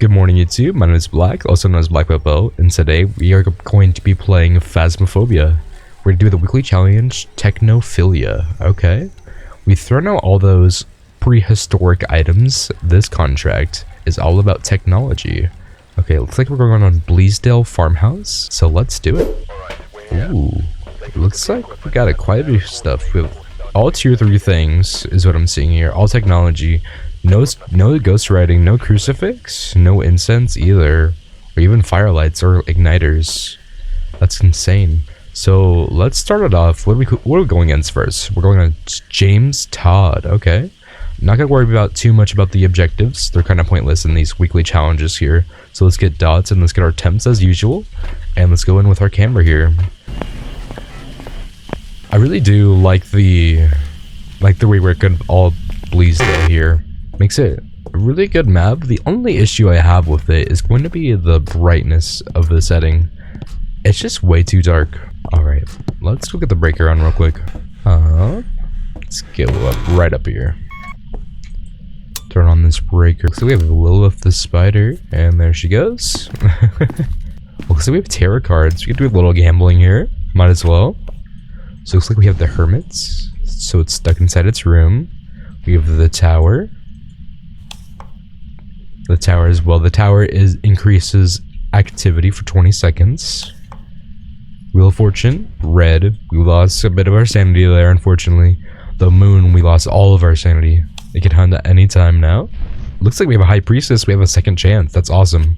Good morning YouTube, my name is Black, also known as Black Popo, and today we are going to be playing Phasmophobia. We're going to do the weekly challenge, Technophilia, okay? We've thrown out all those prehistoric items. This contract is all about technology. Okay, looks like we're going on Bleasdale Farmhouse, so let's do it. Ooh, it looks like we got quite a bit of stuff. We have all tier 3 things is what I'm seeing here, all technology. No ghost writing, no crucifix, no incense either, or even firelights or igniters. That's insane. So let's start it off. What are we going against first? We're going on James Todd. Okay, not gonna worry about too much about the objectives. They're kind of pointless in these weekly challenges here. So let's get dots and let's get our temps as usual, and let's go in with our camera here. I really do like the way we're good all Bleasdale here. Makes it a really good map. The only issue I have with it is going to be the brightness of the setting. It's just way too dark. Alright, let's go get the breaker on real quick. Let's go up right up here. Turn on this breaker. So we have Lilith the spider, and there she goes. Looks like we have tarot cards. We can do a little gambling here. Might as well. So it looks like we have the hermits. So it's stuck inside its room. We have the tower. The tower as well. The tower increases activity for 20 seconds. Wheel of Fortune, red. We lost a bit of our sanity there, unfortunately. The moon, we lost all of our sanity. It can hunt at any time now. Looks like we have a high priestess. We have a second chance. That's awesome.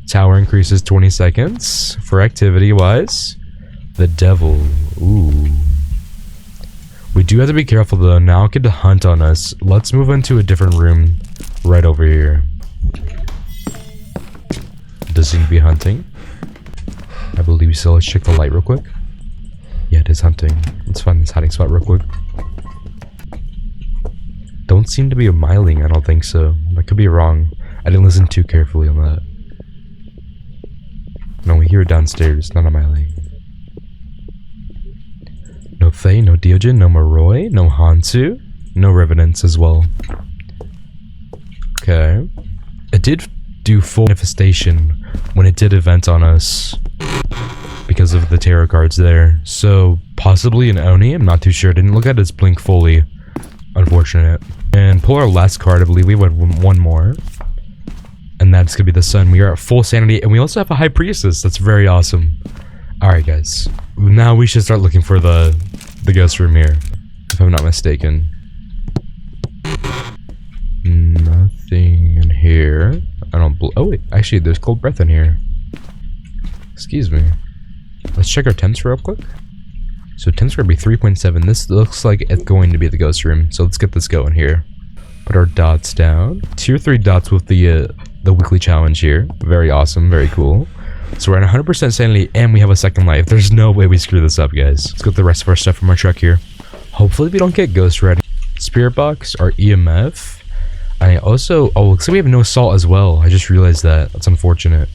Tower increases 20 seconds for activity wise. The devil. Ooh. We do have to be careful though. Now it could hunt on us. Let's move into a different room right over here. Does seem to be hunting. I believe so. Let's check the light real quick. Yeah, it is hunting. Let's find this hiding spot real quick. Don't seem to be a myling. I don't think so. I could be wrong. I didn't listen too carefully on that. No, we hear it downstairs. Not a myling. No Fae, no Diogen, no Moroi, no Hansu, no Revenants as well. Okay. It did do full manifestation when it did event on us because of the tarot cards there. So possibly an Oni, I'm not too sure. I didn't look at its blink fully. Unfortunate. And pull our last card. I believe we have one more. And that's gonna be the sun. We are at full sanity and we also have a high priestess. That's very awesome. Alright guys. Now we should start looking for the ghost room here. If I'm not mistaken. Nothing in here. I don't oh wait, actually there's cold breath in here. Excuse me. Let's check our temps real quick. So temps are gonna be 3.7. This looks like it's going to be the ghost room. So let's get this going here. Put our dots down. Tier 3 dots with the weekly challenge here. Very awesome, very cool. So we're at 100% sanity and we have a second life. There's no way we screw this up, guys. Let's get the rest of our stuff from our truck here. Hopefully we don't get ghost ready. Spirit box, our EMF. I also, oh, looks like we have no salt as well. I just realized that. That's unfortunate.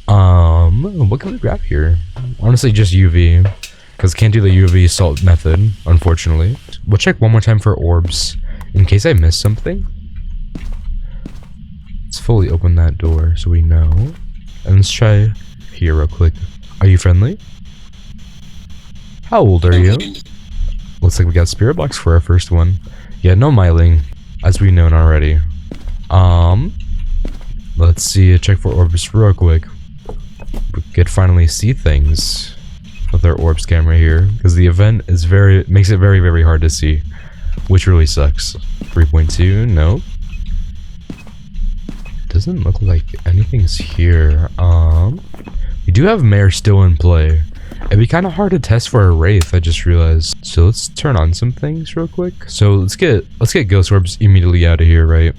What can we grab here? Honestly, just UV. Because can't do the UV salt method, unfortunately. We'll check one more time for orbs. In case I missed something. Let's fully open that door so we know. And let's try here real quick. Are you friendly? How old are you? Looks like we got spirit box for our first one. Yeah, no myling, as we've known already. Let's see, check for orbs real quick. We could finally see things with our orbs camera here, because the event is makes it very, very hard to see, which really sucks. 3.2, nope. Doesn't look like anything's here. We do have Mare still in play. It'd be kind of hard to test for a Wraith, I just realized. So let's turn on some things real quick. So let's get ghost orbs immediately out of here, right?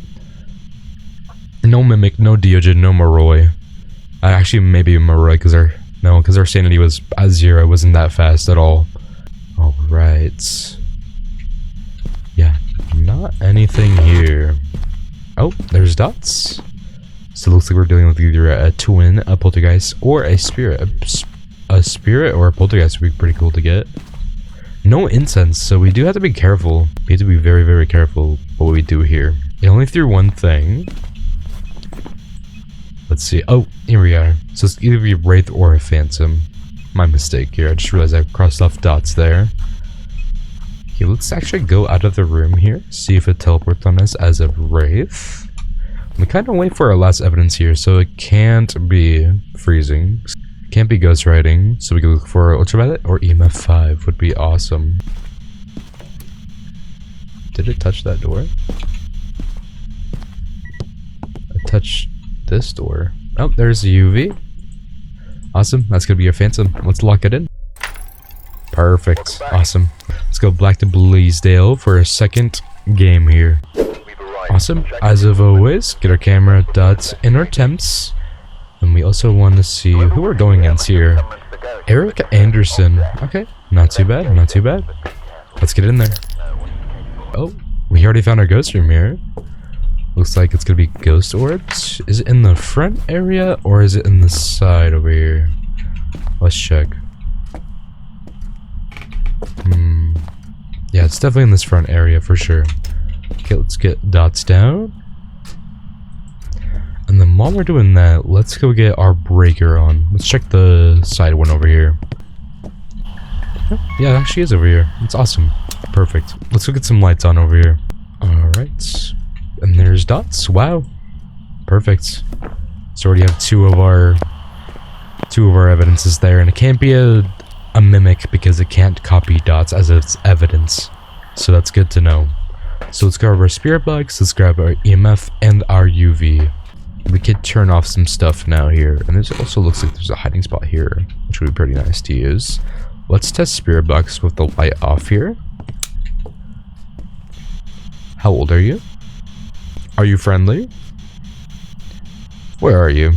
No Mimic, no Diogen, no Moroi. Actually maybe Moroi because our sanity was at 0. It wasn't that fast at all. Alright. Yeah, not anything here. Oh, there's dots. So it looks like we're dealing with either a twin, a poltergeist, or a spirit. A spirit or a poltergeist would be pretty cool to get. No incense, so we do have to be careful. We have to be very, very careful what we do here. It only threw one thing. let's see. Oh, here we are. So it's either be Wraith or a Phantom. My mistake here. I just realized I crossed off dots there. Okay, let's actually go out of the room here. See if it teleports on us as a Wraith. We kind of wait for our last evidence here, so it can't be freezing. Can't be ghost riding, so we can look for ultraviolet or EMF 5 would be awesome. Did it touch that door? I touched this door. Oh, there's the UV. Awesome, that's gonna be your Phantom. Let's lock it in. Perfect, awesome. Let's go back to Bleasdale for a second game here. Awesome, as of always, get our camera, dots, and our temps. And we also want to see who we're going against here. Eric Anderson. Okay, not too bad, not too bad. Let's get in there. Oh, we already found our ghost room here. Looks like it's gonna be ghost orbs. Is it in the front area or is it in the side over here? Let's check. Yeah, it's definitely in this front area for sure. Okay, let's get dots down. And then while we're doing that, let's go get our breaker on. Let's check the side one over here. Oh, yeah, it actually is over here. It's awesome. Perfect. Let's go get some lights on over here. Alright. And there's dots. Wow. Perfect. So already have two of our evidences there. And it can't be a mimic because it can't copy dots as its evidence. So that's good to know. So let's grab our spirit box, let's grab our EMF and our UV. We could turn off some stuff now here. And it also looks like there's a hiding spot here, which would be pretty nice to use. Let's test spirit box with the light off here. How old are you? Are you friendly? Where are you?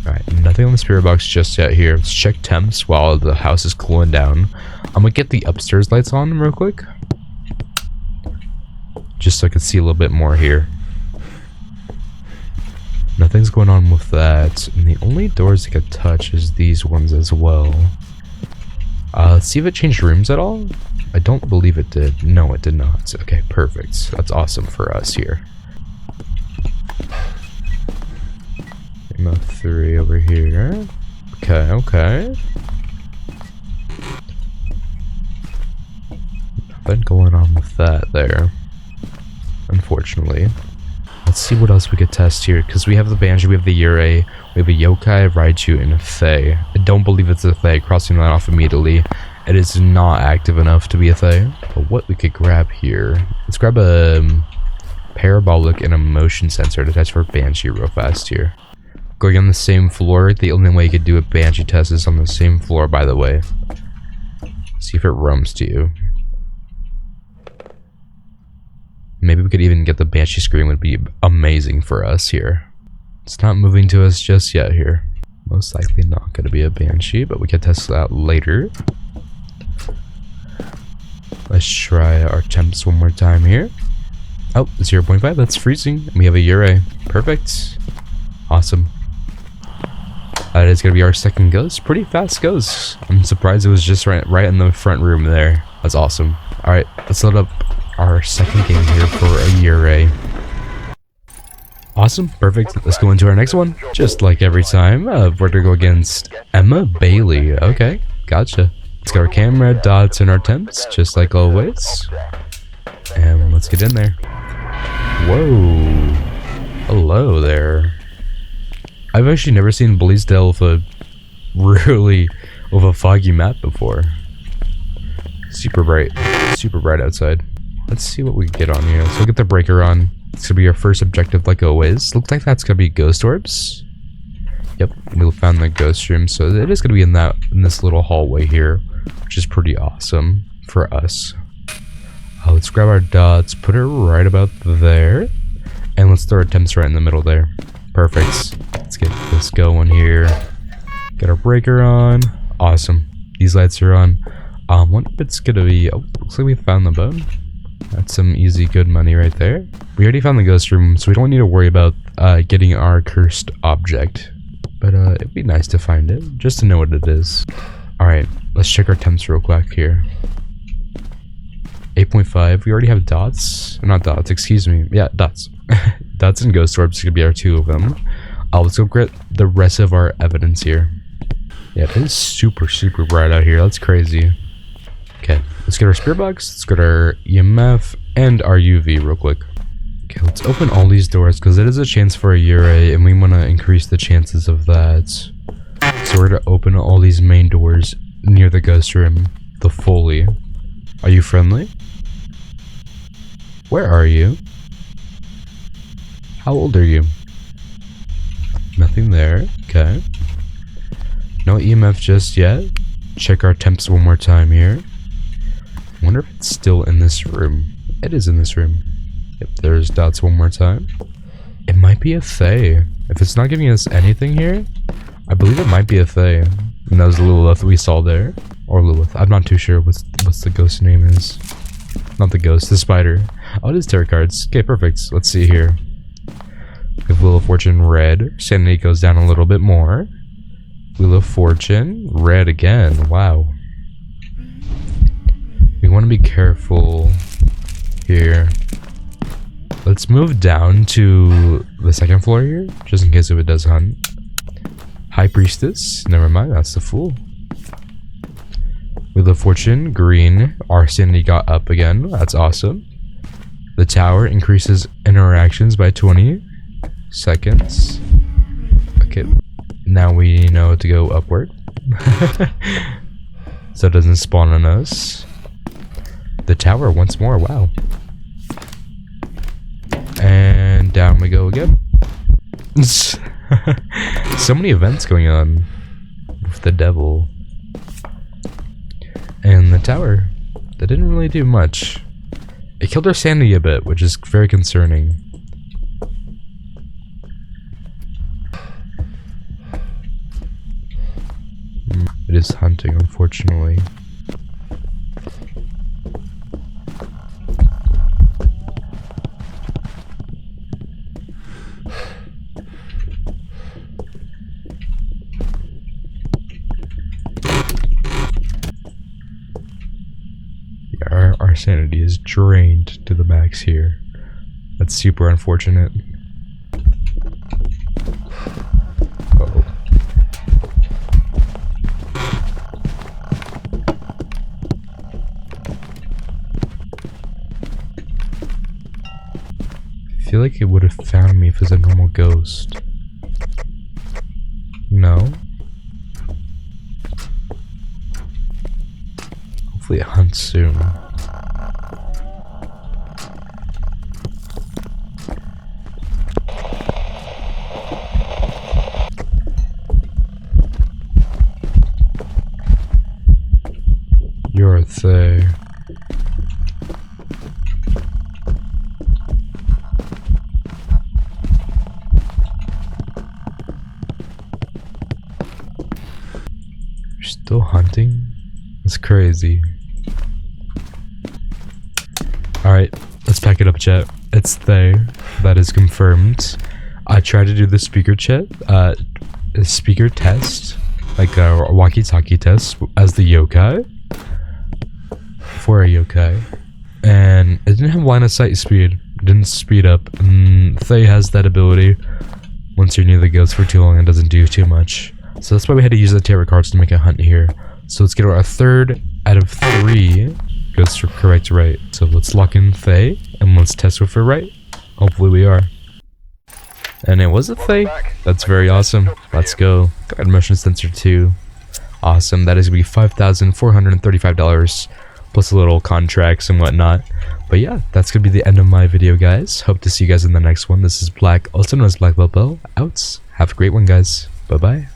Alright, nothing on the spirit box just yet here. Let's check temps while the house is cooling down. I'm gonna get the upstairs lights on real quick. Just so I can see a little bit more here. Nothing's going on with that. And the only doors I could touch is these ones as well. Let's see if it changed rooms at all. I don't believe it did. No, it did not. Okay, perfect. That's awesome for us here. EMF 3 over here. Okay, okay. Nothing going on with that there. Unfortunately. Let's see what else we could test here, because we have the Banshee, we have the Yurei, we have a Yokai, Raichu, and a Fae. I don't believe it's a Fae, crossing that off immediately. It is not active enough to be a Fae. But what we could grab here, let's grab a parabolic and a motion sensor to test for Banshee real fast here. Going on the same floor, the only way you could do a Banshee test is on the same floor, by the way. See if it roams to you. Maybe we could even get the Banshee scream, would be amazing for us here. It's not moving to us just yet here. Most likely not going to be a Banshee, but we can test that later. Let's try our temps one more time here. Oh, 0.5, that's freezing. We have a Yurei. Perfect. Awesome. That is going to be our second ghost. Pretty fast ghost. I'm surprised it was just right in the front room there. That's awesome. Alright, let's load up our second game here for a Yurei. Awesome, perfect. Let's go into our next one. Just like every time, we're gonna go against Emma Bailey. Okay, gotcha. Let's get our camera, dots, and our temps, just like always. And let's get in there. Whoa. Hello there. I've actually never seen Bleasdale with a foggy map before. Super bright outside. Let's see what we can get on here. So we'll get the breaker on. It's gonna be our first objective like always. Looks like that's gonna be ghost orbs. Yep, we found the ghost room, so it is gonna be in this little hallway here, which is pretty awesome for us. Let's grab our dots, put it right about there, and let's throw our temps right in the middle there. Perfect. Let's get this going here. Get our breaker on. Awesome. These lights are on. What it's gonna be? Oh, looks like we found the bone. That's some easy, good money right there. We already found the ghost room, so we don't need to worry about getting our cursed object. But it'd be nice to find it, just to know what it is. Alright, let's check our temps real quick here. 8.5, we already have dots. Not dots, excuse me. Yeah, dots. Dots and ghost orbs could be our two of them. Let's go get the rest of our evidence here. Yeah, it is super bright out here. That's crazy. Okay, let's get our spirit box, let's get our EMF, and our UV real quick. Okay, let's open all these doors because it is a chance for a Ure, and we want to increase the chances of that. So we're going to open all these main doors near the ghost room. The Foley. Are you friendly? Where are you? How old are you? Nothing there. Okay. No EMF just yet. Check our temps one more time here. Wonder if it's still in this room. It is in this room. Yep, there's dots one more time. It might be a Fae. If it's not giving us anything here, I believe it might be a Fae. And that was Lilith we saw there. Or Lilith. I'm not too sure what's the ghost name is. Not the ghost, the spider. Oh, it is tarot cards. Okay, perfect. Let's see here. If Wheel of Fortune red, sanity goes down a little bit more. Wheel of Fortune red again. Wow. We want to be careful here. Let's move down to the second floor here, just in case if it does hunt. High Priestess. Never mind, that's the Fool. Wheel of Fortune green. Our sanity got up again. That's awesome. The tower increases interactions by 20 seconds. Okay, now we know to go upward. So it doesn't spawn on us. The tower once more, wow. And down we go again. So many events going on with the devil. And the tower, that didn't really do much. It killed our sanity a bit, which is very concerning. It is hunting, unfortunately. Our sanity is drained to the max here. That's super unfortunate. Uh-oh. I feel like it would have found me if it was a normal ghost. No. Hopefully it hunts soon. You're a Fae. You're still hunting? That's crazy. Alright, let's pack it up, chat. It's Fae. That is confirmed. I tried to do the speaker speaker test, like a walkie-talkie test as the yokai. For a yokai, and it didn't have line of sight speed, didn't speed up, and Fae has that ability. Once you're near the ghost for too long, it doesn't do too much, so that's why we had to use the tarot cards to make a hunt here. So let's get our third out of 3 ghosts for correct right. So let's lock in Fae and let's test if we're right. Hopefully we are. And it was a Fae. That's very awesome. Let's go. Got motion sensor 2. Awesome. That is gonna be $5,435 plus a little contracts and whatnot. But yeah, that's gonna be the end of my video, guys. Hope to see you guys in the next one. This is Black, also known as Black Belt, out. Have a great one, guys. Bye bye.